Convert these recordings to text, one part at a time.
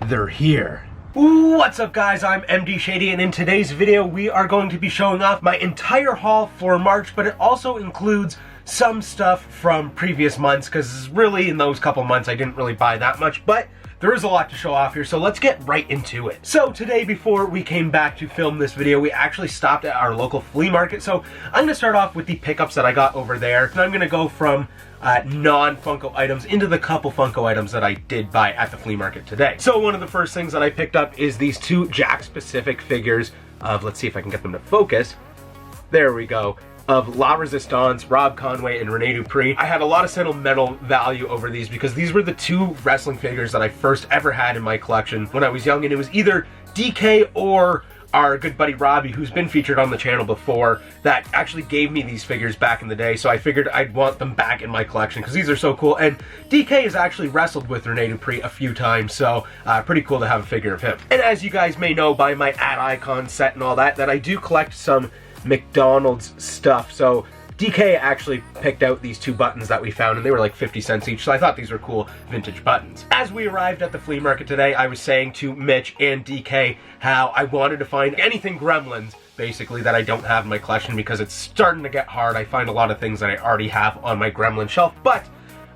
they're here. What's up guys, I'm MD Shady, and in today's video we are going to be showing off my entire haul for March, but it also includes some stuff from previous months, because really in those couple months I didn't really buy that much, but there is a lot to show off here, so let's get right into it. So today, before we came back to film this video, we actually stopped at our local flea market. So I'm going to start off with the pickups that I got over there, and I'm going to go from non-Funko items into the couple Funko items that I did buy at the flea market today. So one of the first things that I picked up is these two Jack-specific figures of, let's see if I can get them to focus. There we go. Of La Resistance, Rob Conway, and Rene Dupree. I had a lot of sentimental value over these because these were the two wrestling figures that I first ever had in my collection when I was young, and it was either DK or our good buddy Robbie, who's been featured on the channel before, that actually gave me these figures back in the day, so I figured I'd want them back in my collection because these are so cool. And DK has actually wrestled with Rene Dupree a few times, so pretty cool to have a figure of him. And as you guys may know by my ad icon set and all that, I do collect some McDonald's stuff. So DK actually picked out these two buttons that we found, and they were like 50 cents each, so I thought these were cool vintage buttons. As we arrived at the flea market today, I was saying to Mitch and DK how I wanted to find anything Gremlins, basically, that I don't have in my collection because it's starting to get hard. I find a lot of things that I already have on my Gremlin shelf, but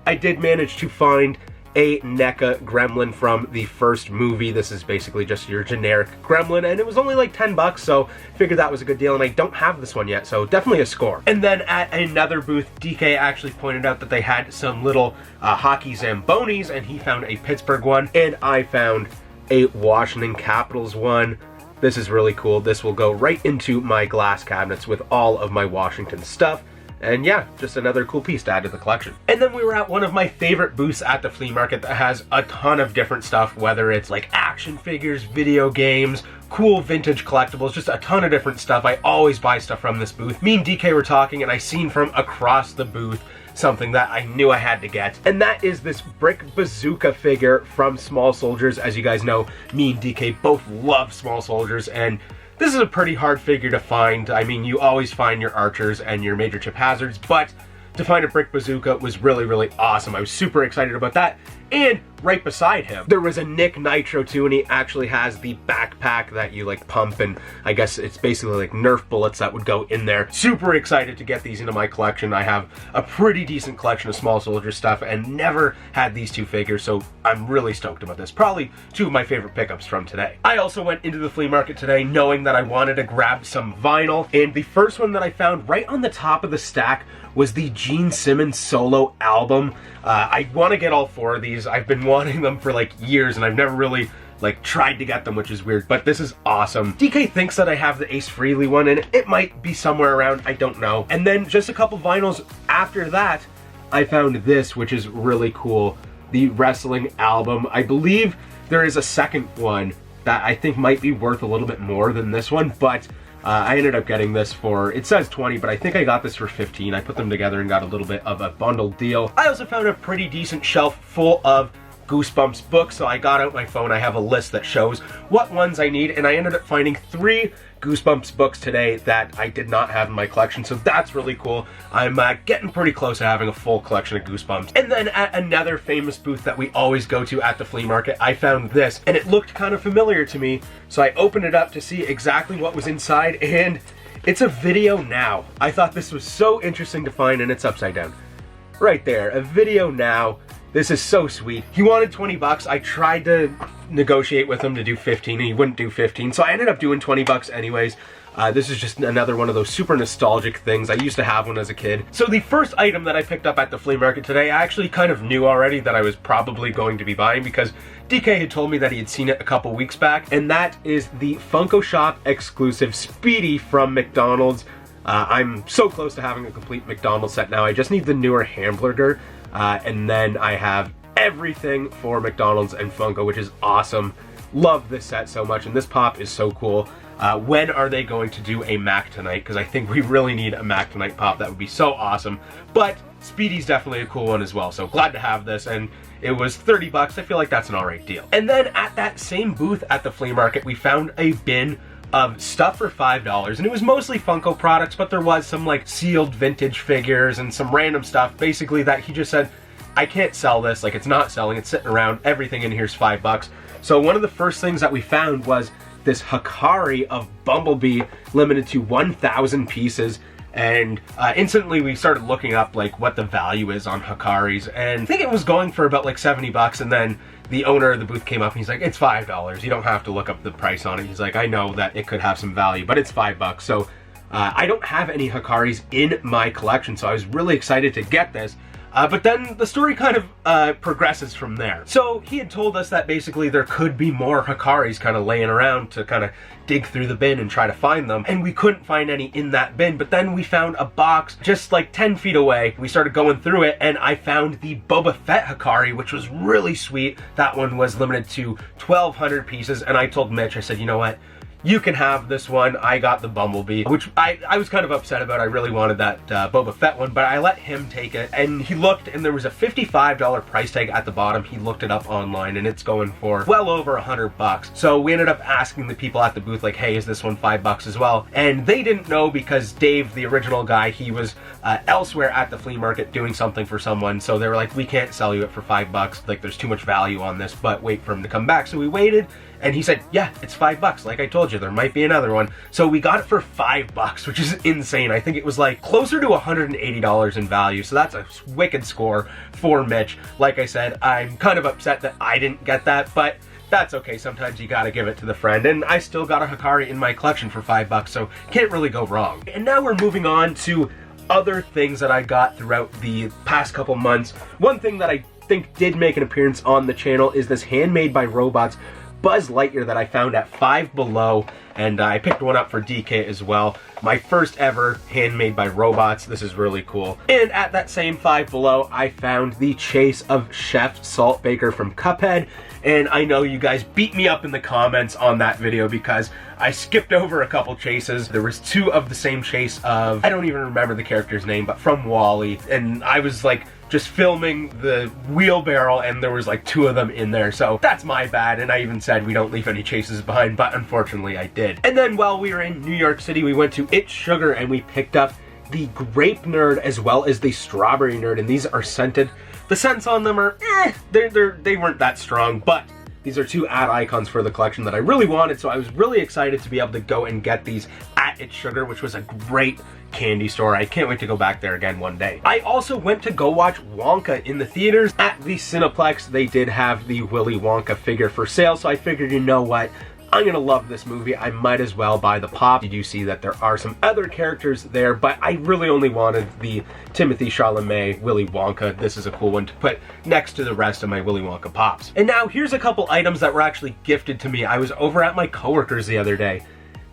I did manage to find a NECA Gremlin from the first movie. This is basically just your generic Gremlin, and it was only like 10 bucks, so figured that was a good deal, and I don't have this one yet, so definitely a score. And then at another booth, DK actually pointed out that they had some little hockey Zambonis, and he found a Pittsburgh one, and I found a Washington Capitals one. This is really cool. This will go right into my glass cabinets with all of my Washington stuff. And yeah, just another cool piece to add to the collection. And then we were at one of my favorite booths at the flea market that has a ton of different stuff, whether it's like action figures, video games, cool vintage collectibles, just a ton of different stuff. I always buy stuff from this booth. Me and DK were talking, and I seen from across the booth something that I knew I had to get, and that is this brick bazooka figure from Small Soldiers. As you guys know, me and DK both love Small Soldiers, and this is a pretty hard figure to find. I mean, you always find your Archers and your Major Chip Hazards, but to find a brick bazooka was really, really awesome. I was super excited about that. And right beside him, there was a Nick Nitro too, and he actually has the backpack that you like pump, and I guess it's basically like Nerf bullets that would go in there. Super excited to get these into my collection. I have a pretty decent collection of Small Soldier stuff and never had these two figures, so I'm really stoked about this. Probably two of my favorite pickups from today. I also went into the flea market today knowing that I wanted to grab some vinyl, and the first one that I found right on the top of the stack was the Gene Simmons solo album. I want to get all four of these. I've been wanting them for like years, and I've never really like tried to get them, which is weird, but this is awesome. DK thinks that I have the Ace Frehley one, and it might be somewhere around, I don't know. And then just a couple vinyls after that, I found this, which is really cool. The wrestling album. I believe there is a second one that I think might be worth a little bit more than this one, but I ended up getting this for, it says 20, but I think I got this for 15. I put them together and got a little bit of a bundled deal. I also found a pretty decent shelf full of Goosebumps books, so I got out my phone. I have a list that shows what ones I need, and I ended up finding 3 Goosebumps books today that I did not have in my collection, so that's really cool. I'm getting pretty close to having a full collection of Goosebumps. And then at another famous booth that we always go to at the flea market, I found this, and it looked kind of familiar to me, so I opened it up to see exactly what was inside, and it's a Video Now. I thought this was so interesting to find, and it's upside down. Right there, a Video Now. This is so sweet. He wanted 20 bucks. I tried to negotiate with him to do 15, and he wouldn't do 15, so I ended up doing 20 bucks anyways. This is just another one of those super nostalgic things. I used to have one as a kid. So the first item that I picked up at the flea market today, I actually kind of knew already that I was probably going to be buying because DK had told me that he had seen it a couple weeks back, and that is the Funko Shop exclusive Speedy from McDonald's. I'm so close to having a complete McDonald's set now. I just need the newer hamburger. And then I have everything for McDonald's and Funko, which is awesome. Love this set so much, and this pop is so cool. When are they going to do a Mac Tonight? Because I think we really need a Mac Tonight pop. That would be so awesome. But Speedy's definitely a cool one as well, so glad to have this, and it was 30 bucks. I feel like that's an alright deal. And then at that same booth at the flea market, we found a bin of stuff for $5, and it was mostly Funko products, but there was some like sealed vintage figures and some random stuff, basically, that he just said, I can't sell this, like it's not selling, it's sitting around, everything in here is $5. So one of the first things that we found was this Hikari of Bumblebee, limited to 1,000 pieces. And instantly we started looking up like what the value is on Hikaris, and I think it was going for about like $70, and then the owner of the booth came up and he's like, it's $5. You don't have to look up the price on it. He's like, I know that it could have some value, but it's $5. So I don't have any Hikaris in my collection, so I was really excited to get this. But then the story kind of progresses from there. So he had told us that basically there could be more Hikaris kind of laying around to kind of dig through the bin and try to find them. And we couldn't find any in that bin, but then we found a box just like 10 feet away. We started going through it and I found the Boba Fett Hikari, which was really sweet. That one was limited to 1,200 pieces. And I told Mitch, I said, you know what? You can have this one. I got the Bumblebee, which I was kind of upset about. I really wanted that Boba Fett one, but I let him take it. And he looked, and there was a $55 price tag at the bottom. He looked it up online, and it's going for well over $100. So we ended up asking the people at the booth, like, hey, is this one $5 as well? And they didn't know because Dave, the original guy, he was elsewhere at the flea market doing something for someone. So they were like, we can't sell you it for $5. Like, there's too much value on this, but wait for him to come back. So we waited. And he said, yeah, it's $5. Like I told you, there might be another one. So we got it for $5, which is insane. I think it was like closer to $180 in value. So that's a wicked score for Mitch. Like I said, I'm kind of upset that I didn't get that, but that's okay. Sometimes you gotta give it to the friend. And I still got a Hikari in my collection for $5, so can't really go wrong. And now we're moving on to other things that I got throughout the past couple months. One thing that I think did make an appearance on the channel is this Handmade by Robots Buzz Lightyear that I found at Five Below, and I picked one up for DK as well. My first ever Handmade by Robots. This is really cool. And at that same Five Below, I found the Chase of Chef Saltbaker from Cuphead, and I know you guys beat me up in the comments on that video because I skipped over a couple chases. There was two of the same chase of, I don't even remember the character's name, but from WALL-E, and I was like just filming the wheelbarrow and there was like two of them in there, so that's my bad. And I even said we don't leave any chases behind, but unfortunately I did. And then while we were in New York City, we went to It's Sugar and we picked up the Grape Nerd as well as the Strawberry Nerd, and these are scented. The scents on them are they weren't that strong, but these are two ad icons for the collection that I really wanted, so I was really excited to be able to go and get these at It's Sugar, which was a great candy store. I can't wait to go back there again one day. I also went to go watch Wonka in the theaters. At the Cineplex, they did have the Willy Wonka figure for sale, so I figured, you know what? I'm gonna love this movie. I might as well buy the pop. You do see that there are some other characters there, but I really only wanted the Timothée Chalamet Willy Wonka. This is a cool one to put next to the rest of my Willy Wonka pops. And now here's a couple items that were actually gifted to me. I was over at my coworker's the other day,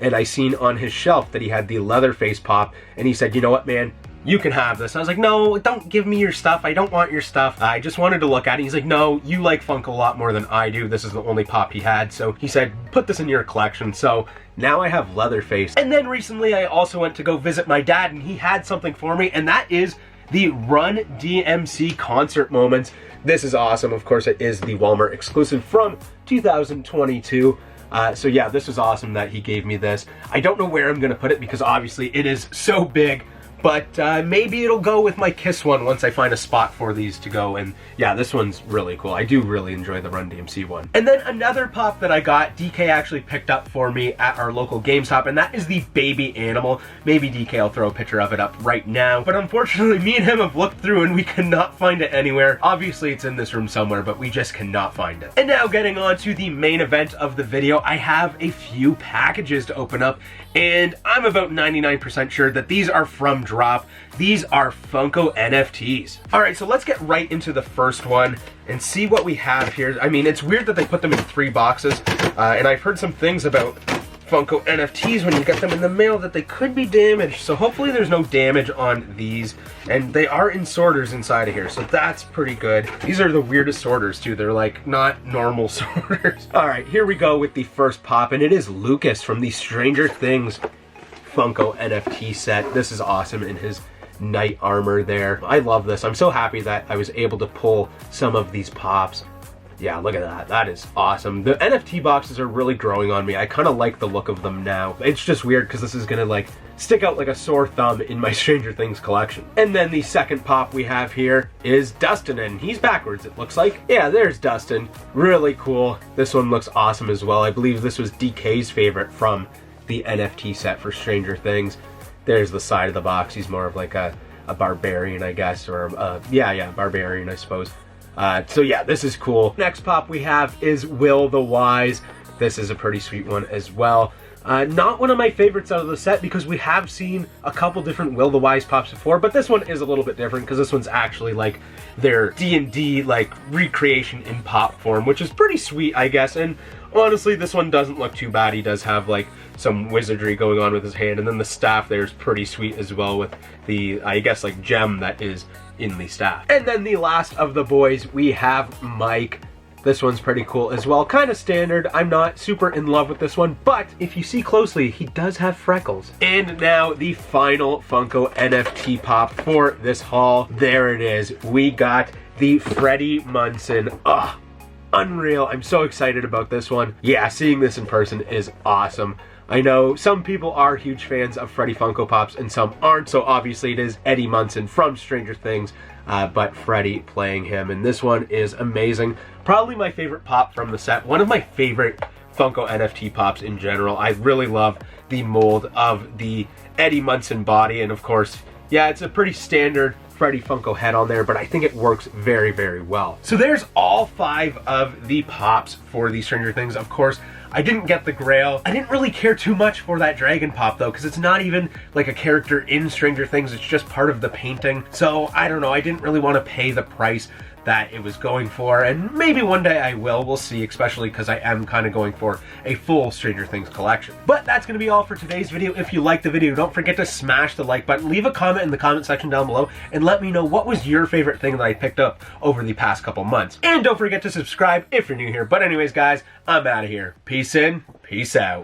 and I seen on his shelf that he had the Leatherface pop, and he said, you know what, man? You can have this. I was like, no, don't give me your stuff. I don't want your stuff. I just wanted to look at it. He's like, no, you like Funko a lot more than I do. This is the only pop he had. So he said, put this in your collection. So now I have Leatherface. And then recently I also went to go visit my dad, and he had something for me, and that is the Run DMC concert moments. This is awesome. Of course, it is the Walmart exclusive from 2022. So yeah, this is awesome that he gave me this. I don't know where I'm gonna put it because obviously it is so big, but maybe it'll go with my Kiss one once I find a spot for these to go. And yeah, this one's really cool. I do really enjoy the Run DMC one. And then another pop that I got, DK actually picked up for me at our local GameStop, and that is the Baby Animal. Maybe DK will throw a picture of it up right now, but unfortunately me and him have looked through and we cannot find it anywhere. Obviously it's in this room somewhere, but we just cannot find it. And now getting on to the main event of the video, I have a few packages to open up, and I'm about 99% sure that these are from Drop. These are Funko NFTs. All right, so let's get right into the first one and see what we have here. I mean, it's weird that they put them in 3 boxes, and I've heard some things about Funko NFTs when you get them in the mail that they could be damaged. So hopefully there's no damage on these, and they are in sorters inside of here, so that's pretty good. These are the weirdest sorters too. They're like not normal sorters. All right, here we go with the first pop, and it is Lucas from the Stranger Things Funko NFT set. This is awesome in his knight armor there. I love this. I'm so happy that I was able to pull some of these pops. Yeah, look at that. That is awesome. The NFT boxes are really growing on me. I kind of like the look of them now. It's just weird because this is gonna like stick out like a sore thumb in my Stranger Things collection. And then the second pop we have here is Dustin, and he's backwards, it looks like. Yeah, there's Dustin. Really cool. This one looks awesome as well. I believe this was DK's favorite from the NFT set for Stranger Things. There's the side of the box. He's more of like a barbarian, I guess, or yeah, barbarian, I suppose. So yeah, this is cool. Next pop we have is Will the Wise. This is a pretty sweet one as well. Not one of my favorites out of the set because we have seen a couple different Will the Wise pops before, but this one is a little bit different because this one's actually like their D&D like recreation in pop form, which is pretty sweet, I guess. And honestly, this one doesn't look too bad. He does have like some wizardry going on with his hand, and then the staff there is pretty sweet as well with the, I guess, like gem that is in the staff. And then the last of the boys, we have Mike. This one's pretty cool as well. Kind of standard. I'm not super in love with this one, but if you see closely, he does have freckles. And now the final Funko NFT pop for this haul. There it is. We got the Freddie Munson. Ugh, unreal. I'm so excited about this one. Yeah, seeing this in person is awesome. I know some people are huge fans of Freddy Funko Pops and some aren't, so obviously it is Eddie Munson from Stranger Things, but Freddy playing him, and this one is amazing. Probably my favorite pop from the set, one of my favorite Funko NFT pops in general. I really love the mold of the Eddie Munson body, and of course, yeah, it's a pretty standard Freddy Funko head on there, but I think it works very, very well. So there's all 5 of the pops for the Stranger Things. Of course, I didn't get the Grail. I didn't really care too much for that dragon pop though, because it's not even like a character in Stranger Things, it's just part of the painting. So I don't know, I didn't really want to pay the price that it was going for, and maybe one day I will. We'll see, especially because I am kind of going for a full Stranger Things collection. But that's going to be all for today's video. If you liked the video, don't forget to smash the like button, leave a comment in the comment section down below, and let me know what was your favorite thing that I picked up over the past couple months. And don't forget to subscribe if you're new here. But anyways, guys, I'm out of here. Peace in, peace out.